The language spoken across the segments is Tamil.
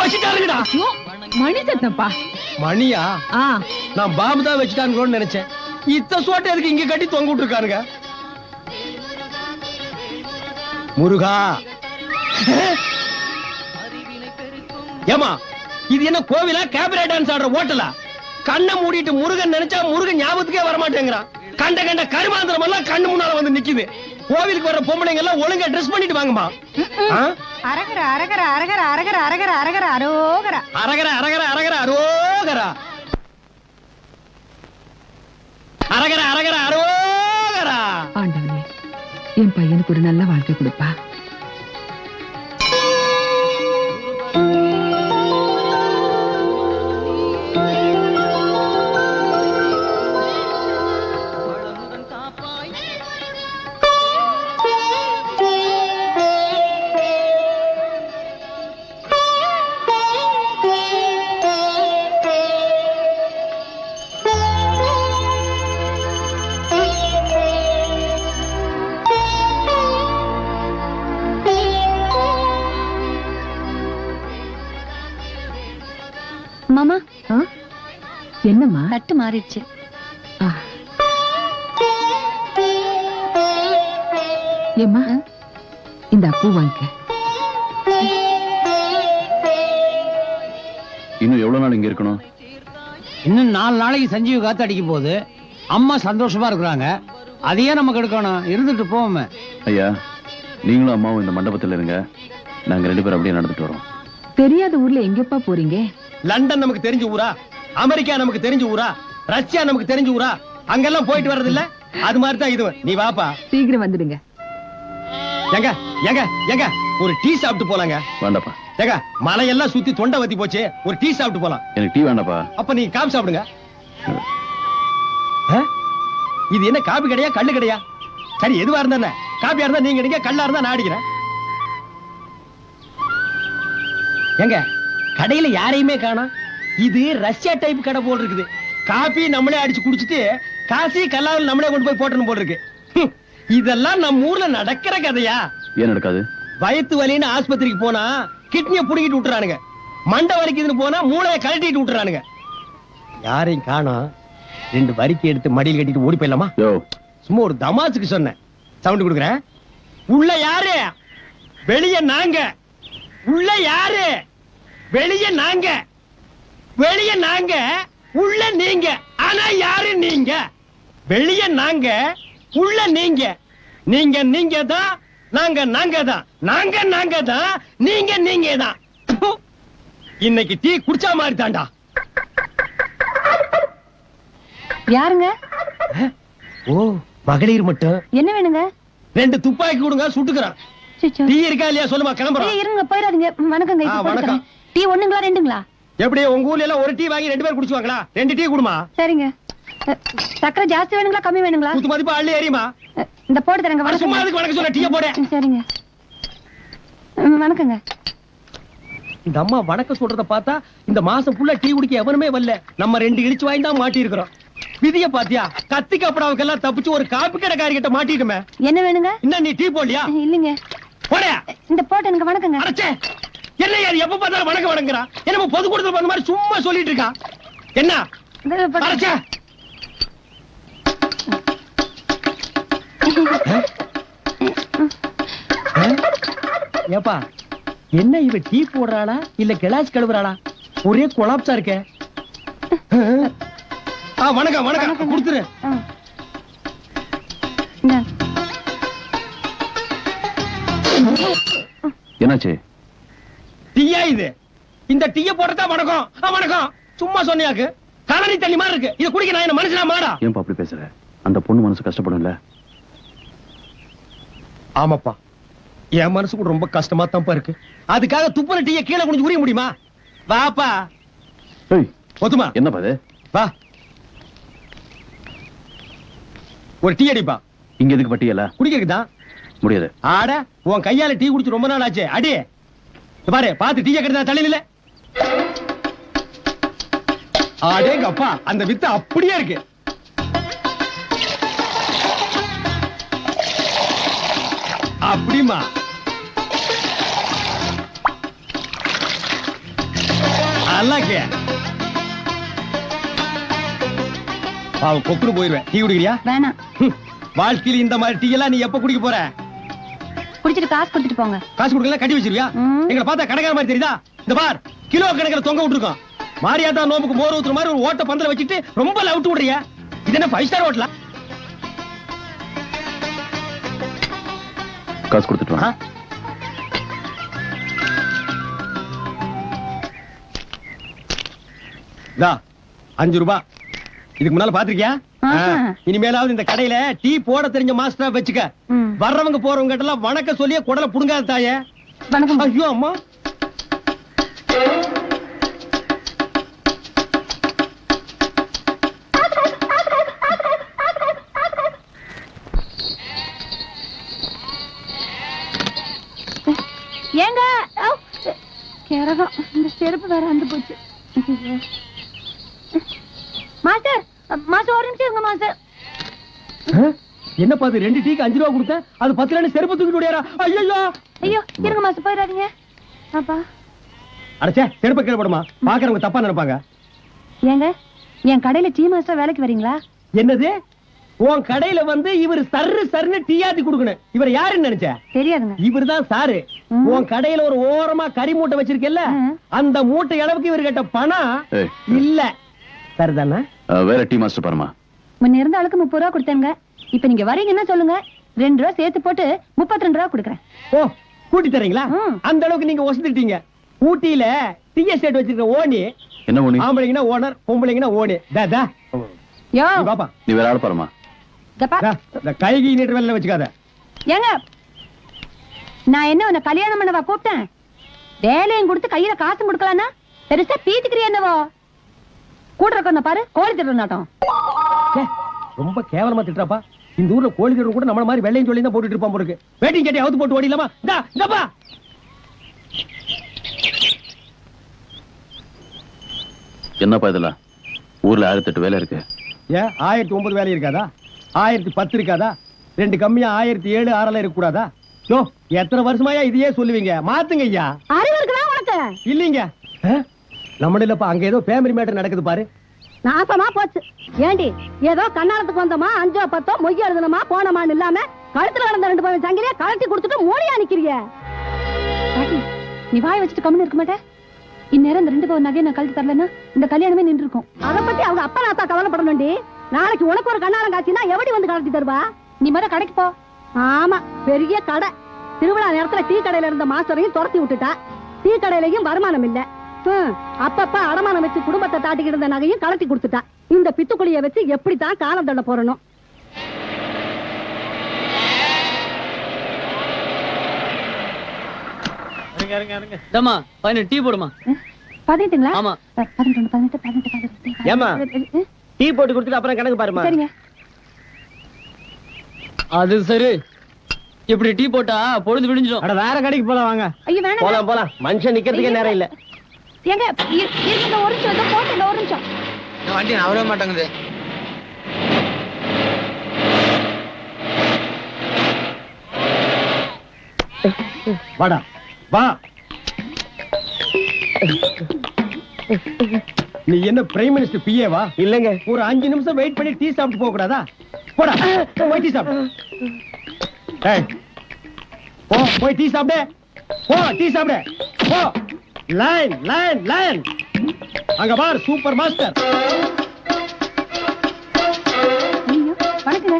வச்சிட்டாருடா. மணி சத்தப்பா. மணியா? நான் பாம்பு தான் வச்சிட்டானுங்களோன்னு நினைச்சேன். இத்த சோட்டை எதுக்கு இங்க கட்டி தொங்க விட்டுருக்கானுங்க? முருகா. ஏமா இது என்ன கோவிலா கேபரே டான்ஸ் ஆடுற ஹோட்டலா? கண்ணை மூடிட்டு முருகன் நினைச்சா முருகன் ஞாபகத்துக்கே வரமாட்டேங்கிறான். கண்ட கண்ட கருமாந்திரம் எல்லாம் கண்ணு முன்னால வந்து நிக்குது. கோவிலுக்கு வர்ற பொம்பளைங்க எல்லாம் ஒழுங்கா ட்ரெஸ் பண்ணிட்டு வாங்கம்மா. அரகர அரகர அரகர அரகர அரகர அரகர அரோகர அரகர அரகர அரகர அரோகர அரகர அரகர அரோகர. ஆண்டவனே, என் பையனுக்கு ஒரு நல்ல வாழ்க்கை கொடுப்பா. மாமா, என்னம்மா? தட்டு மாறிடுச்சு. ஏம்மா, இந்த பூ வாங்க. இன்னும் எவ்வளவு நாள் இங்க இருக்கணும்? இன்னும் 4 நாளைக்கு சஞ்சீவ காத்து அடிக்க போகுது. அம்மா சந்தோஷமா இருக்கிறாங்க. அதையே நமக்கு எடுக்கணும். இருந்துட்டு போவோமே. ஐயா, நீங்களும் அம்மாவும் இந்த மண்டபத்தில் இருங்க. நாங்க 2 பேரும் அப்படியே நடந்துட்டு வரோம். தெரியாத ஊர்ல எங்கப்பா போறீங்க? லண்டன் நமக்கு தெரிஞ்ச ஊரா? அமெரிக்கா நமக்கு தெரிஞ்ச ஊரா? ரஷ்யா நமக்கு தெரிஞ்ச ஊரா? அங்கெல்லாம் போயிட்டு வர்றது இல்ல. அது மாதிரி தான் இதுவும். நீ வாப்பா. சீக்கிரம் வந்துடுங்க. எங்க எங்க எங்க ஒரு டீ சாப்பிட்டு போலாங்க. வேண்டாப்பா. எங்க மலையெல்லாம் சுத்தி தொண்டை வத்தி போச்சு. ஒரு டீ சாப்பிட்டு போலாம். எனக்கு டீ வேண்டாப்பா. அப்ப நீ காபி சாப்பிடுங்க. இது என்ன காபி கடையா கல்லு கடையா? சரி, எதுவா இருந்தா காபியா இருந்தா நீங்க அடிங்க, கல்லா இருந்தா நான் அடிக்கிறேன். எங்க கடையில யாரையுமே காணோம். இது ரஷ்யா டைப் கடை போல் இருக்குது. காபி நம்மளே அடிச்சு குடிச்சிட்டு காசி கல்லாவில் நம்மளே கொண்டு போய் போட்டணும் போல் இருக்கு. இதெல்லாம் நம்ம ஊர்ல நடக்கிற கதையா? ஏன் நடக்காது? வயிற்று வலின்னு ஆஸ்பத்திரிக்கு போனா கிட்னியை புடுங்கிட்டு விட்டுறானுங்க. மண்டை வலிக்குதுன்னு போனா மூளையை கழட்டிட்டு விட்டுறானுங்க. யாரையும் காணோம். 2 வரிக்கை எடுத்து மடியில் கட்டிட்டு ஓடி போயிடலாமா? சும்மா ஒரு தமாசுக்கு சொன்னேன். சவுண்ட் கொடுக்குறேன். உள்ள யாரு? வெளிய நாங்க. உள்ள யாரு? வெளிய நாங்க. வெளிய நாங்க, உள்ள நீங்க. ஆனா யாரு நீங்க? வெளிய நாங்க, உள்ள நீங்க. நீங்க நீங்க தான், நாங்க நாங்க தான். நாங்க நாங்க தான், நீங்க நீங்க தான். இன்னைக்கு டீ குடிச்சா மாதிரி தாண்டா. யாருங்க? ஓ, மகளிர் மட்டும். என்ன வேணுங்க? 2 துப்பாக்கி கொடுங்க, சுட்டுக்கிறான். டீ இருக்கா இல்லையா சொல்லுமா, கிளம்புறோம். இருங்க, போயிடாதீங்க. வணக்கங்க. வணக்கம். டீ 1ங்களா 2ங்களா? எப்படி உங்க ஊர்ல எல்லாம் ஒரு டீ வாங்கி 2 பேர் குடிச்சுவாங்களா? 2 டீ குடுமா. சரிங்க. சக்கரை ஜாஸ்தி வேணுங்களா கம்மி வேணுங்களா? குத்து மதிப்பு அள்ளி ஏறியுமா. இந்த போட்டு தரங்க. சும்மா அதுக்கு வணக்கம் சொல்ல, டீயை போட. சரிங்க. வணக்கங்க. இந்த அம்மா வணக்கம் சொல்றத பார்த்தா இந்த மாசம் ஃபுல்லா டீ குடிக்க எவனுமே வரல. நம்ம 2 இடிச்சு வாங்கி தான் மாட்டி இருக்கிறோம். விதிய பாத்தியா? கத்தி கப்படாவுக்கெல்லாம் தப்பிச்சு ஒரு காப்பி கடைக்காரி கிட்ட மாட்டிட்டுமே. என்ன வேணுங்க? இன்னும் நீ டீ போடலையா? இல்லைங்க. போட. இந்த போட்டு எனக்கு வணக்கங்க. அடச்சே, என்ன யார் எப்ப பார்த்தாலும் வணக்கம் வணங்குறா? என்ன பொது கூட்டத்துல வந்த மாதிரி சும்மா சொல்லிட்டு இருக்கா? என்ன அடச்சே? ஏப்பா, என்ன இவ டீ போடுறாளா இல்ல கிளாஸ் கழுவுறாளா? ஒரே கொலாப்ஸா இருக்கே. வணக்கம் வணக்கம் கொடுத்துரு. என்னாச்சு? டீயா இது? இந்த டீய போட்டதா வணக்கம்? வணக்கம் சும்மா சொன்னியாக்கு. கலரி தண்ணி மாதிரி இருக்கு. இத குடிக்க நான் என்ன மனுஷனா மாடா? ஏன் அப்படி பேசுற? அந்த பொண்ணு மனசு கஷ்டப்படும்ல. ஆமாப்பா, என் மனசு கூட ரொம்ப கஷ்டமா தான் இருக்கு. அதுக்காக துப்புன டீய கீழே குனிஞ்சு உரிய முடியுமா? வாப்பா. ஒத்துமா? என்னப்பா இது? வா, ஒரு டீ அடிப்பா. இங்க எதுக்கு பட்டியல? குடிக்கிறதுதான். முடியாது. ஆட, உன் கையால டீ குடிச்சு ரொம்ப நாள் ஆச்சு. அடி பாரு, பாத்து டீ கெடுத்தா தலையில. ஆடேங்க அப்பா, அந்த வித்து அப்படியே இருக்கு. அப்படிமா? பல்லாக்கு பாவம் கொக்குன்னு போயிருவேன். டீ குடிக்கிறியா? வேணாம். வாழ்க்கையில இந்த மாதிரி டீ எல்லாம் நீ எப்ப குடிக்க போற? குடிச்சிட்டு காசு கொடுத்துட்டு போங்க. காசு கொடுக்கல கட்டி வச்சிருவியா? எங்களை பார்த்தா கடைக்கார மாதிரி தெரியுதா? இந்த பார் கிலோ கணக்கில் தொங்க விட்டுருக்கோம். மாரியாத்தா நோம்புக்கு மோர் ஊத்துற மாதிரி ஒரு ஓட்ட பந்தல வச்சுட்டு ரொம்ப லவுட்டு விடுறியா? இது என்ன 5 ஸ்டார் ஹோட்டலா? காசு கொடுத்துட்டு வா. இதா 5 ரூபாய். இதுக்கு முன்னால பாத்திருக்கியா? இனிமேலாவது இந்த கடையில டீ போட தெரிஞ்ச மாஸ்டரா வச்சுக்க. வர்றவங்க போறவங்க கிட்ட எல்லாம் வணக்கம் சொல்லியே குடல புடுங்காத தாயே. வணக்கம். ஐயோ அம்மா. ஏங்க கேரகம் இந்த செருப்பு வேற அந்த போச்சு. மாஸ்டர் மாஸ்டர் ஒரு நிமிஷம் இருங்க மாஸ்டர். என்ன பாத்து 2 டீக்கு 5 ரூபாய் கொடுத்தேன். அது 10 ரூபாய் செருப்பு தூக்கிட்டு ஓடியாரா? ஐயோ ஐயோ இருங்க மாஸ்டர் போயிடாதீங்க. அப்பா அடச்சே செருப்பு கீழ போடுமா. பாக்குறவங்க தப்பா நினைப்பாங்க. ஏங்க என் கடையில டீ மாஸ்டர் வேலைக்கு வரீங்களா? என்னது? உன் கடையில வந்து இவர் சர்ன்னு டீ ஆத்தி கொடுக்கணும். இவர் யாருன்னு நினைச்ச? தெரியாதுங்க. இவர்தான் சாரு. உன் கடையில ஒரு ஓரமா கறி மூட்டை வச்சிருக்கல, அந்த மூட்டை அளவுக்கு இவர் கிட்ட பணம் இல்ல. சரிதானே? வேற டீ மாஸ்டர் பாருமா. முன்ன இருந்த ஆளுக்கு 30 ரூபா கொடுத்தேங்க. இப்ப நீங்க வரீங்கன்னா சொல்லுங்க, 2 ரூபா சேர்த்து போட்டு 32 ரூபா கொடுக்குறேன். ஓ கூட்டி தரீங்களா? அந்த அளவுக்கு நீங்க வசதிட்டீங்க. ஊட்டியில டீ எஸ்டேட் வச்சிருக்க ஓனி. என்ன ஓனி? ஆம்பளைங்கன்னா ஓனர், பொம்பளைங்கன்னா ஓனி. யோ பாப்பா நீ வேற ஆள் பாருமா. இந்த கைகி நீட்டு வேலை வச்சுக்காத. ஏங்க நான் என்ன உன்னை கல்யாணம் பண்ணவா கூப்பிட்டேன்? வேலையும் கொடுத்து கையில காசும் கொடுக்கலான்னா பெருசா பீத்துக்கிறியா என்னவோ? கூட இருக்க பாரு கோழி திட்டு நாட்டம். ரொம்ப கேவலமா திட்டுறாப்பா. இந்த ஊர்ல கோழி திட்டு கூட நம்மள மாதிரி வெள்ளையும் சொல்லி தான் போட்டுட்டு இருப்பான் போருக்கு. வேட்டிங் கட்டி அவுத்து போட்டு ஓடிலாமா? இந்தாப்பா என்னப்பா இதெல்லாம்? ஊர்ல 1008 வேலை இருக்கு. ஏன் 1009 வேலை இருக்காதா? 1010 இருக்காதா? 2 கம்மியா 1007 6 இருக்க கூடாதா? யோ எத்தனை வருஷமாயா இதையே சொல்லுவீங்க? மாத்துங்க ஐயா. அறிவு இருக்குதா உனக்கு? இல்லீங்க. நம்மள இல்லப்பா, அங்க ஏதோ ஃபேமிலி மேட்டர் நடக்குது பாரு. நாசமா போச்சு. ஏண்டி ஏதோ கண்ணாலத்துக்கு வந்தோமா 5 10 மொய் எழுதணுமா போனமான்னு இல்லாம கழுத்துல கடந்த 2 பவன் சங்கிலியா கழட்டி கொடுத்துட்டு மூடியா நிக்கிறீங்க. நீ வாய் வச்சுட்டு கம்முன்னு இருக்க மாட்டே? இந்நேரம் இந்த 2 பவன் நகையை நான் கழட்டி தரலன்னா இந்த கல்யாணமே நின்று இருக்கும். அதை பத்தி அவங்க அப்பா நாத்தா கவலைப்படணும்டி. நாளைக்கு உனக்கு ஒரு கண்ணாலம் காட்சினா எவடி வந்து கழட்டி தருவா? நீ மர கடைக்கு போ. ஆமா பெரிய கடை. திருவிழா நேரத்துல டீ கடையில இருந்த மாஸ்டரையும் துரத்தி விட்டுட்டா. டீ கடையிலயும் வருமானம் இல்ல. அப்பப்ப அடமானம் வச்சு குடும்பத்தை தாட்டிக்கிட்டு இருந்த நகையும் கலட்டி கொடுத்துட்டா. இந்த பித்துக்குழிய வச்சு எப்படித்தான் காலம் தள்ள போறணும்? டீ போடுமா? 18ங்களா? ஆமா. 18. ஏமா டீ போட்டு கொடுத்துட்டு அப்புறம் கணக்கு பாருமா. சரிங்க. அது சரி. இப்படி டீ போட்டா பொழுது விடிஞ்சிடும். அட வேற கடைக்கு போலாம் வாங்க. ஐயோ வேணாம். போலாம். மனுஷன் நிக்கிறதுக்கே நேரம் இல்ல. ஏங்க இருங்க ஒரு நிமிஷம் போட்டு ஒரு நிமிஷம். வண்டி நவரவே மாட்டேங்குது. வாடா வா. நீ என்ன பிரைம் மினிஸ்டர் பிஏ வா? இல்லங்க. ஒரு 5 நிமிஷம் வெயிட் பண்ணி டீ சாப்பிட்டு போக கூடாதா? போடா போய் டீ சாப்பிடு. ஏய் போ போய் டீ சாப்பிடு. போ டீ சாப்பிடு. போ. Line line line. அங்க பார் சூப்பர் மாஸ்டர். ஐயோ வணக்கங்க.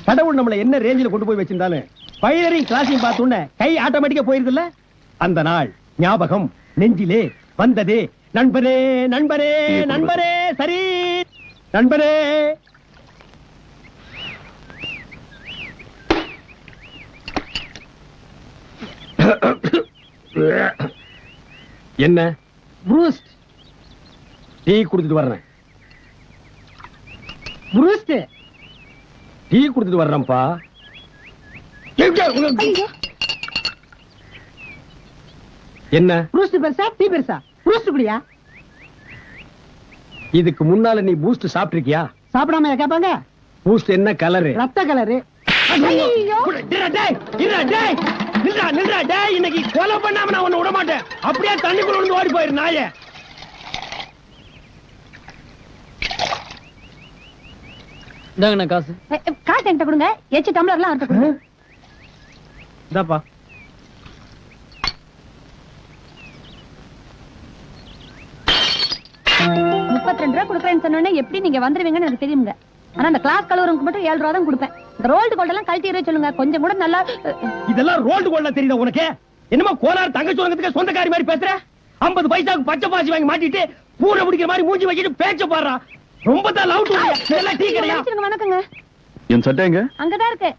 கடவுள் நம்மள என்ன ரேஞ்சில கொண்டு போய் வச்சிருந்தாலும் பைலரிங் கிளாஸையும் பார்த்தோன்னே கை ஆட்டோமேட்டிக்கா போயிருதுல்ல. அந்த நாள் ஞாபகம் நெஞ்சிலே வந்ததே. நண்பரே நண்பரே நண்பரே சரி நண்பரே. என்ன ப்ரூஸ்ட் டீ குடுத்துட்டு வர்றேன். ப்ரூஸ்ட் டீ குடுத்துட்டு வர்றேன்ப்பா. என்ன ப்ரூஸ்ட் பெருசா டீ பெருசா? ப்ரூஸ்ட் குடியா? இதுக்கு முன்னால நீ பூஸ்ட் சாப்பிட்டிருக்கியா? சாப்பிடாம கேட்பாங்க. பூஸ்ட் என்ன கலரு? ரத்த கலரு. ஐயோ. இன்னைக்கு கொலை பண்ணாம நான் உன்னை விட மாட்டேன். அப்படியே தண்ணிக்குள்ள விழுந்து ஓடி போயிரு நாயே. இந்தாங்கண்ணா காசு. காசு என்கிட்ட கொடுங்க. எச்சு டம்ளர்லாம் அவர்கிட்ட கொடுங்க. இந்தாப்பா. ₹32 கொடுக்குறேன்னு சொன்னோன்னே எப்படி நீங்க வந்துருவீங்கன்னு எனக்கு தெரியுங்க. ஆனா அந்த கிளாஸ் கலவருக்கு மட்டும் 7 ரூபா தான் கொடுப்பேன். இந்த ரோல்டு கோல்ட் எல்லாம் கழட்டி சொல்லுங்க. கொஞ்சம் கூட நல்லா இதெல்லாம் ரோல்டு கோல்டா தெரியுதா உனக்கு? என்னமா கோலார் தங்கச்சி உலகத்துக்கு சொந்தக்காரி மாதிரி பேசுற? 50 பைசாக்கு பச்சை பாசி வாங்கி மாட்டிட்டு பூனை பிடிக்கிற மாதிரி மூஞ்சி வச்சிட்டு பேச்ச பாடுறா. ரொம்ப தான் லவ் இதெல்லாம் டீ கிடையா? வணக்கங்க. என் சட்டை எங்க? அங்கதான் இருக்கு.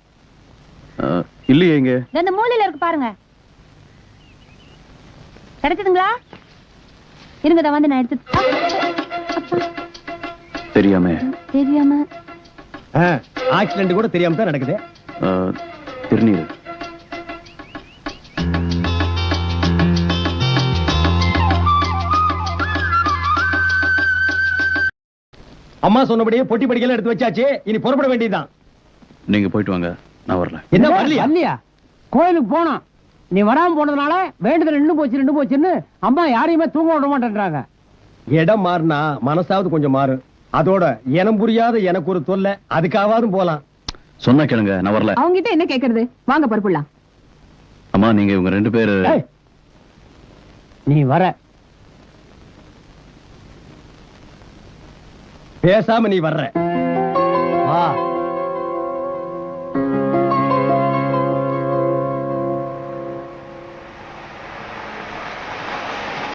இல்லையே எங்க? இந்த மூலையில இருக்கு பாருங்க. கிடைச்சதுங்களா? இருங்க தான் வந்து நான் எடுத்து. தெரியாம ஆக்சிடென்ட் கூட தெரியாம தான் நடக்குது. திருநீர். அம்மா சொன்னபடியே பொட்டி படிக்கலாம் எடுத்து வச்சாச்சு. இனி புறப்பட வேண்டியதுதான். நீங்க போயிட்டு வாங்க, நான் வரல. என்ன வரலையா? இல்லையா? கோயிலுக்கு போனோம். நீ வராம போனதுனால வேண்டுதல் நின்னு போச்சுன்னு அம்மா யாரையுமே தூங்க விட மாட்டேன்றாங்க. இடம் மாறினா மனசாவது கொஞ்சம் மாறும். அதோட இனம் புரியாத எனக்கு ஒரு தொல்லை. அதுக்காவது போலாம். சொன்னா கேளுங்க, நான் வரல. அவங்க கிட்ட என்ன கேக்குறது? வாங்க பருப்புலாம். அம்மா நீங்க இவங்க 2 பேரு. நீ வர. பேசாம நீ வர்ற.